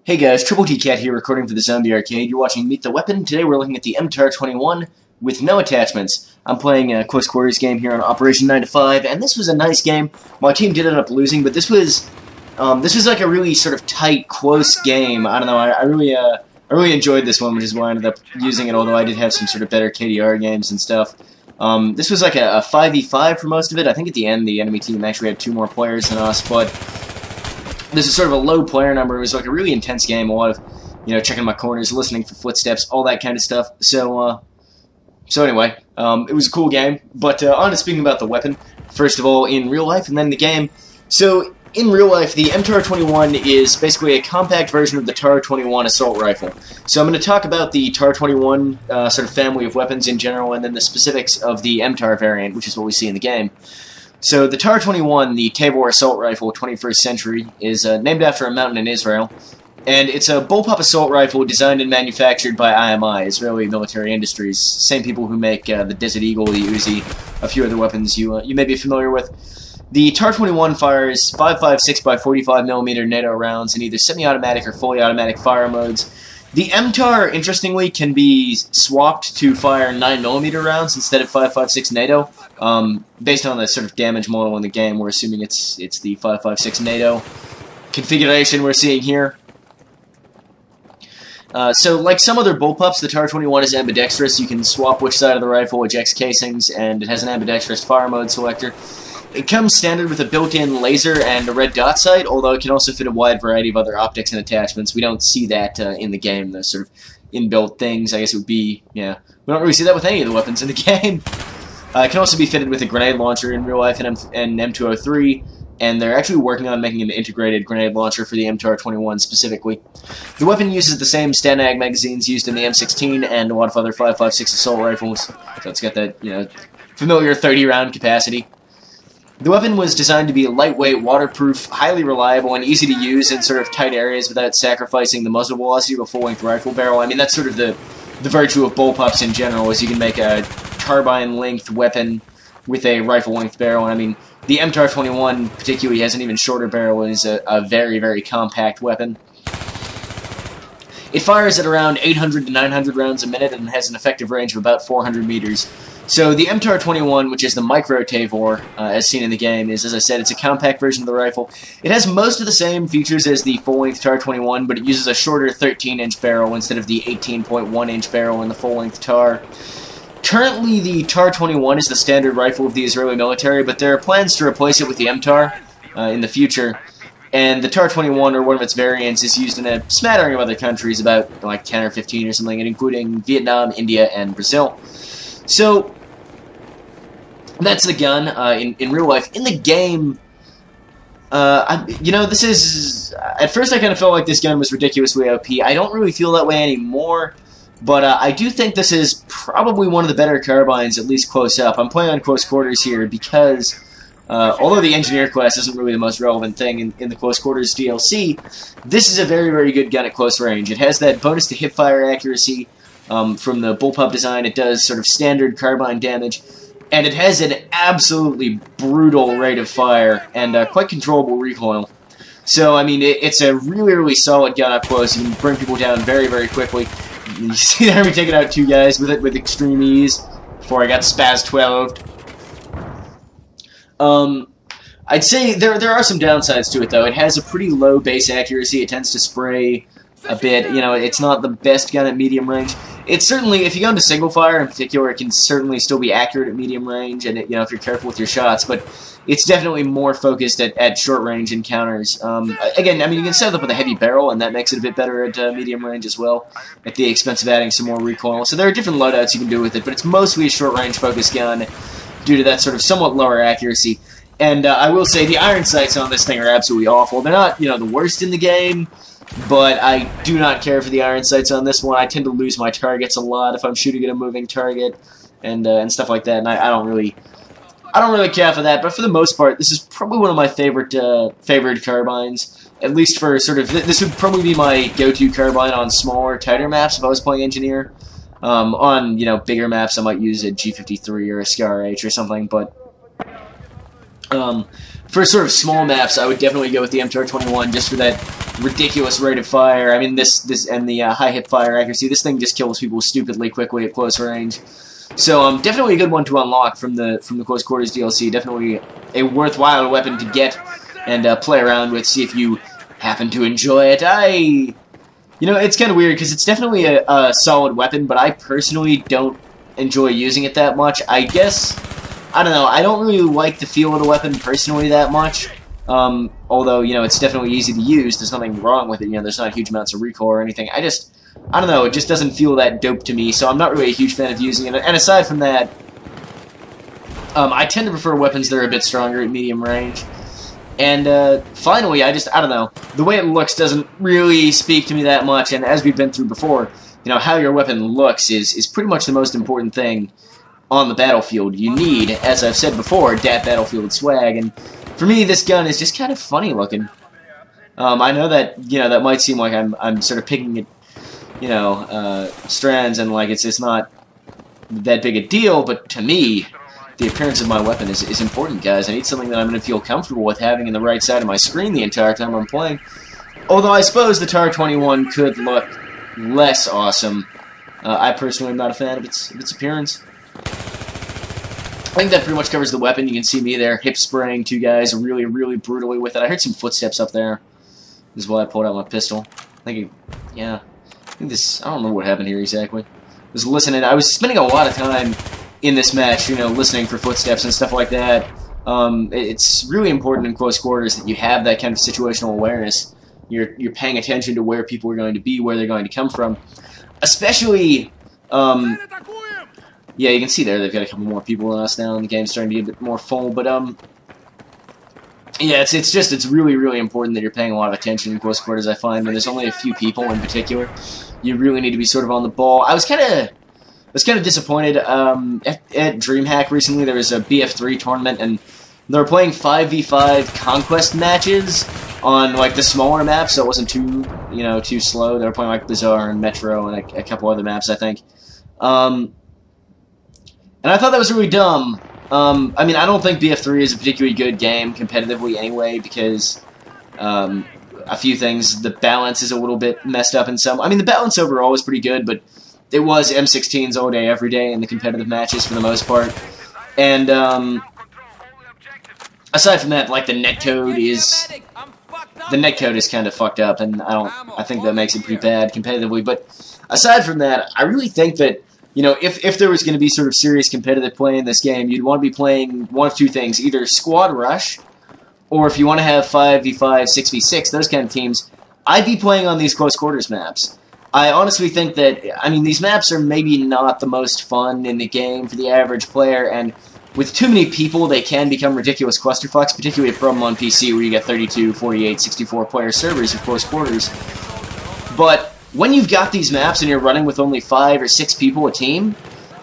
Hey guys, Troubletcat here recording for the Zombie Arcade. You're watching Meet the Weapon. Today we're looking at the MTAR-21 with no attachments. I'm playing a close quarters game here on Operation 9 to 5, and this was a nice game. My team did end up losing, but this was like a really sort of tight, close game. I don't know, I really enjoyed this one, which is why I ended up using it, although I did have some sort of better KDR games and stuff. This was like a 5v5 for most of it. I think at the end the enemy team actually had 2 more players than us, but this is sort of a low player number. It was like a really intense game. A lot of, checking my corners, listening for footsteps, all that kind of stuff. So anyway, it was a cool game. But on to speaking about the weapon. First of all, in real life, and then the game. So in real life, the MTAR-21 is basically a compact version of the TAR-21 assault rifle. So I'm going to talk about the TAR-21 sort of family of weapons in general, and then the specifics of the MTAR variant, which is what we see in the game. So the TAR-21, the Tabor Assault Rifle 21st Century, is named after a mountain in Israel, and it's a bullpup assault rifle designed and manufactured by IMI, Israeli Military Industries, same people who make the Desert Eagle, the Uzi, a few other weapons you may be familiar with. The TAR-21 fires 5.56 by 45mm NATO rounds in either semi-automatic or fully automatic fire modes. The MTAR, interestingly, can be swapped to fire 9mm rounds instead of 5.56 NATO. Based on the sort of damage model in the game, we're assuming it's the 5.56 NATO configuration we're seeing here. So, like some other bullpups, the TAR-21 is ambidextrous. You can swap which side of the rifle ejects casings, and it has an ambidextrous fire mode selector. It comes standard with a built-in laser and a red dot sight, although it can also fit a wide variety of other optics and attachments. We don't see that in the game, the sort of inbuilt things. I guess it would be, we don't really see that with any of the weapons in the game. It can also be fitted with a grenade launcher in real life and M203, and they're actually working on making an integrated grenade launcher for the MTAR-21 specifically. The weapon uses the same Stanag magazines used in the M16 and a lot of other 5.56 assault rifles, so it's got that, familiar 30-round capacity. The weapon was designed to be lightweight, waterproof, highly reliable, and easy to use in sort of tight areas without sacrificing the muzzle velocity of a full-length rifle barrel. I mean, that's sort of the virtue of bullpups in general, is you can make a carbine-length weapon with a rifle-length barrel. And I mean, the MTAR-21 particularly has an even shorter barrel and is a very, very compact weapon. It fires at around 800 to 900 rounds a minute and has an effective range of about 400 meters. So the MTAR-21, which is the micro Tabor, as seen in the game, is, as I said, it's a compact version of the rifle. It has most of the same features as the full-length TAR-21, but it uses a shorter 13-inch barrel instead of the 18.1-inch barrel in the full-length TAR. Currently, the TAR-21 is the standard rifle of the Israeli military, but there are plans to replace it with the MTAR in the future. And the TAR-21, or one of its variants, is used in a smattering of other countries, about like 10 or 15 or something, including Vietnam, India, and Brazil. So that's the gun in real life. In the game, this is... At first I kind of felt like this gun was ridiculously OP. I don't really feel that way anymore, but I do think this is probably one of the better carbines, at least close up. I'm playing on close quarters here because, although the engineer class isn't really the most relevant thing in the close quarters DLC, this is a very, very good gun at close range. It has that bonus to hipfire accuracy from the bullpup design. It does sort of standard carbine damage, and it has an absolutely brutal rate of fire and quite controllable recoil. So, I mean, it's a really, really solid gun up close. You can bring people down very, very quickly. You see there me taking out 2 guys with it with extreme ease before I got spaz 12'd. I'd say there are some downsides to it, though. It has a pretty low base accuracy. It tends to spray a bit. It's not the best gun at medium range. It's certainly, if you go into single fire in particular, it can certainly still be accurate at medium range, and if you're careful with your shots, but it's definitely more focused at short range encounters. Again, I mean, you can set it up with a heavy barrel, and that makes it a bit better at medium range as well, at the expense of adding some more recoil. So there are different loadouts you can do with it, but it's mostly a short range focused gun due to that sort of somewhat lower accuracy. And I will say the iron sights on this thing are absolutely awful. They're not, the worst in the game, but I do not care for the iron sights on this one. I tend to lose my targets a lot if I'm shooting at a moving target and stuff like that, and I don't really care for that. But for the most part, this is probably one of my favorite carbines. At least for sort of, this would probably be my go-to carbine on smaller, tighter maps if I was playing engineer. On bigger maps, I might use a G53 or a Scar H or something, but for sort of small maps, I would definitely go with the MTAR-21 just for that ridiculous rate of fire. I mean, this and the high hip fire accuracy. This thing just kills people stupidly quickly at close range. So definitely a good one to unlock from the Close Quarters DLC. Definitely a worthwhile weapon to get and play around with. See if you happen to enjoy it. You know, it's kind of weird because it's definitely a solid weapon, but I personally don't enjoy using it that much. I guess, I don't know, I don't really like the feel of the weapon personally that much. Although, you know, it's definitely easy to use. There's nothing wrong with it. You know, there's not huge amounts of recoil or anything. I don't know, it just doesn't feel that dope to me, so I'm not really a huge fan of using it. And aside from that, I tend to prefer weapons that are a bit stronger at medium range. And finally, I don't know, the way it looks doesn't really speak to me that much, and as we've been through before, you know, how your weapon looks is pretty much the most important thing on the battlefield. You need, as I've said before, that battlefield swag, and for me, this gun is just kind of funny looking. I know that, you know, that might seem like I'm sort of picking at, you know, strands, and like it's not that big a deal, but to me, the appearance of my weapon is important, guys. I need something that I'm going to feel comfortable with having in the right side of my screen the entire time I'm playing. Although I suppose the TAR-21 could look less awesome. I personally am not a fan of its appearance. I think that pretty much covers the weapon. You can see me there, hip spraying two guys really, really brutally with it. I heard some footsteps up there. This is why I pulled out my pistol. I think I don't remember what happened here exactly. I was listening. I was spending a lot of time in this match, you know, listening for footsteps and stuff like that. It's really important in close quarters that you have that kind of situational awareness. You're paying attention to where people are going to be, where they're going to come from. Especially, yeah, you can see there they've got a couple more people than us now, and the game's starting to get a bit more full. But yeah, it's really, really important that you're paying a lot of attention in close quarters. I find when there's only a few people in particular, you really need to be sort of on the ball. I was kind of disappointed. At DreamHack recently, there was a BF3 tournament, and they were playing 5v5 conquest matches on like the smaller maps, so it wasn't too slow. They were playing like Bazaar and Metro and a couple other maps, I think. And I thought that was really dumb. I mean, I don't think BF3 is a particularly good game competitively anyway, because a few things, the balance is a little bit messed up in some. I mean, the balance overall was pretty good, but it was M16s all day, every day in the competitive matches for the most part. And aside from that, like the netcode is kind of fucked up, and I think that makes it pretty bad competitively. But aside from that, I really think that, you know, if there was going to be sort of serious competitive play in this game, you'd want to be playing one of two things: either squad rush, or if you want to have 5v5, 6v6, those kind of teams, I'd be playing on these close quarters maps. I honestly think that, I mean, these maps are maybe not the most fun in the game for the average player, and with too many people, they can become ridiculous clusterfucks, particularly a problem on PC where you get 32, 48, 64 player servers of close quarters. But when you've got these maps and you're running with only 5 or 6 people a team,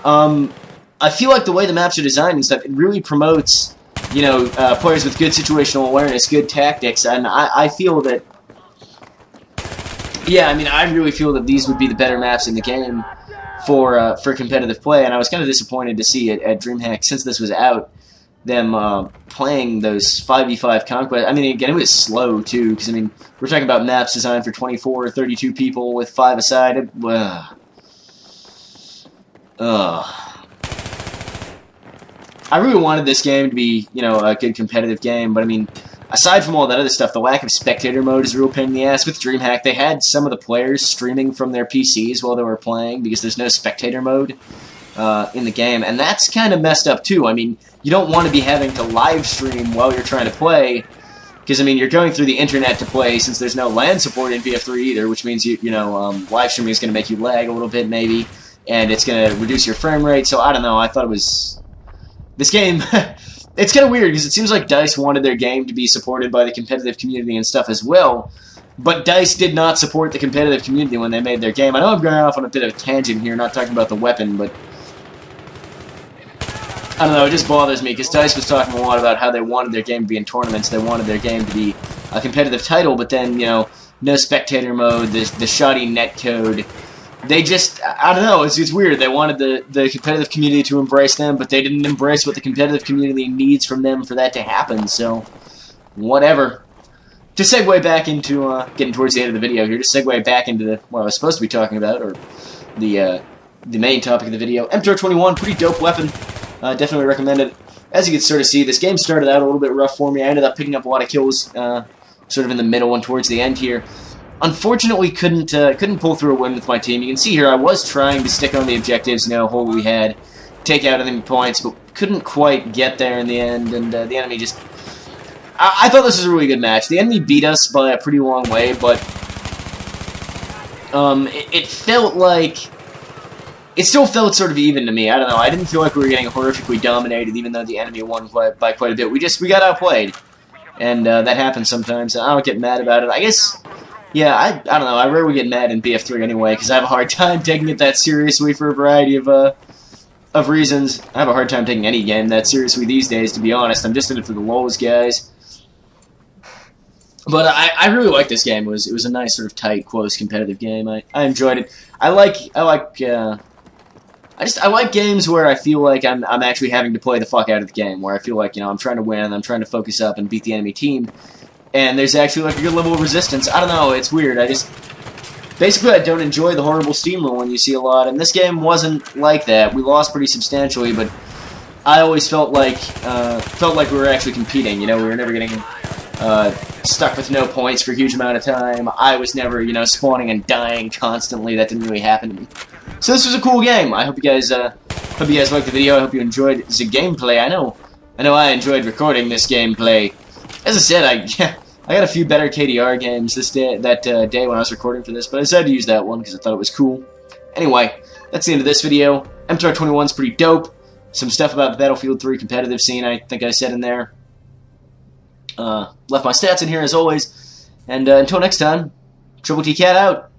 I feel like the way the maps are designed and stuff, it really promotes, you know, players with good situational awareness, good tactics, and I feel that, yeah, I mean, I really feel that these would be the better maps in the game for competitive play, and I was kind of disappointed to see it at DreamHack, since this was out, them playing those 5v5 conquest. I mean, again, it was slow, too, because, I mean, we're talking about maps designed for 24 or 32 people with 5 aside. I really wanted this game to be, you know, a good competitive game, but, I mean, aside from all that other stuff, the lack of spectator mode is a real pain in the ass. With DreamHack, they had some of the players streaming from their PCs while they were playing because there's no spectator mode in the game, and that's kind of messed up too. I mean, you don't want to be having to live stream while you're trying to play, because, I mean, you're going through the internet to play since there's no LAN support in BF3 either, which means, you know, live streaming is going to make you lag a little bit maybe, and it's going to reduce your frame rate, so I don't know, I thought it was... This game... It's kind of weird, because it seems like DICE wanted their game to be supported by the competitive community and stuff as well, but DICE did not support the competitive community when they made their game. I know I'm going off on a bit of a tangent here, not talking about the weapon, but I don't know, it just bothers me, because DICE was talking a lot about how they wanted their game to be in tournaments, they wanted their game to be a competitive title, but then, you know, no spectator mode, the shoddy netcode. They just, I don't know, it's weird. They wanted the competitive community to embrace them, but they didn't embrace what the competitive community needs from them for that to happen, so whatever. To segue back into getting towards the end of the video here, to segue back into what I was supposed to be talking about, or the main topic of the video. MTAR-21, pretty dope weapon. Definitely recommend it. As you can sort of see, this game started out a little bit rough for me. I ended up picking up a lot of kills, sort of in the middle and towards the end here. Unfortunately, couldn't pull through a win with my team. You can see here I was trying to stick on the objectives, hold what we had, take out enemy points, but couldn't quite get there in the end, and the enemy just... I thought this was a really good match. The enemy beat us by a pretty long way, but it felt like... It still felt sort of even to me. I don't know. I didn't feel like we were getting horrifically dominated, even though the enemy won by quite a bit. We got outplayed, and that happens sometimes. I don't get mad about it. I guess, yeah, I don't know. I rarely get mad in BF3 anyway, because I have a hard time taking it that seriously for a variety of reasons. I have a hard time taking any game that seriously these days, to be honest. I'm just in it for the lulz, guys. But I really like this game. It was a nice sort of tight, close, competitive game. I enjoyed it. I like games where I feel like I'm actually having to play the fuck out of the game, where I feel like, I'm trying to win, I'm trying to focus up and beat the enemy team, and there's actually like a good level of resistance. I don't know, it's weird. Basically I don't enjoy the horrible steamrolling you see a lot, and this game wasn't like that. We lost pretty substantially, but I always felt like we were actually competing. We were never getting stuck with no points for a huge amount of time. I was never, spawning and dying constantly. That didn't really happen to me. So this was a cool game. I hope you guys liked the video. I hope you enjoyed the gameplay. I know I enjoyed recording this gameplay. As I said, I got a few better KDR games that day when I was recording for this, but I decided to use that one because I thought it was cool. Anyway, that's the end of this video. MTAR-21's pretty dope. Some stuff about the Battlefield 3 competitive scene I think I said in there. Left my stats in here as always. And until next time, Troubletcat out.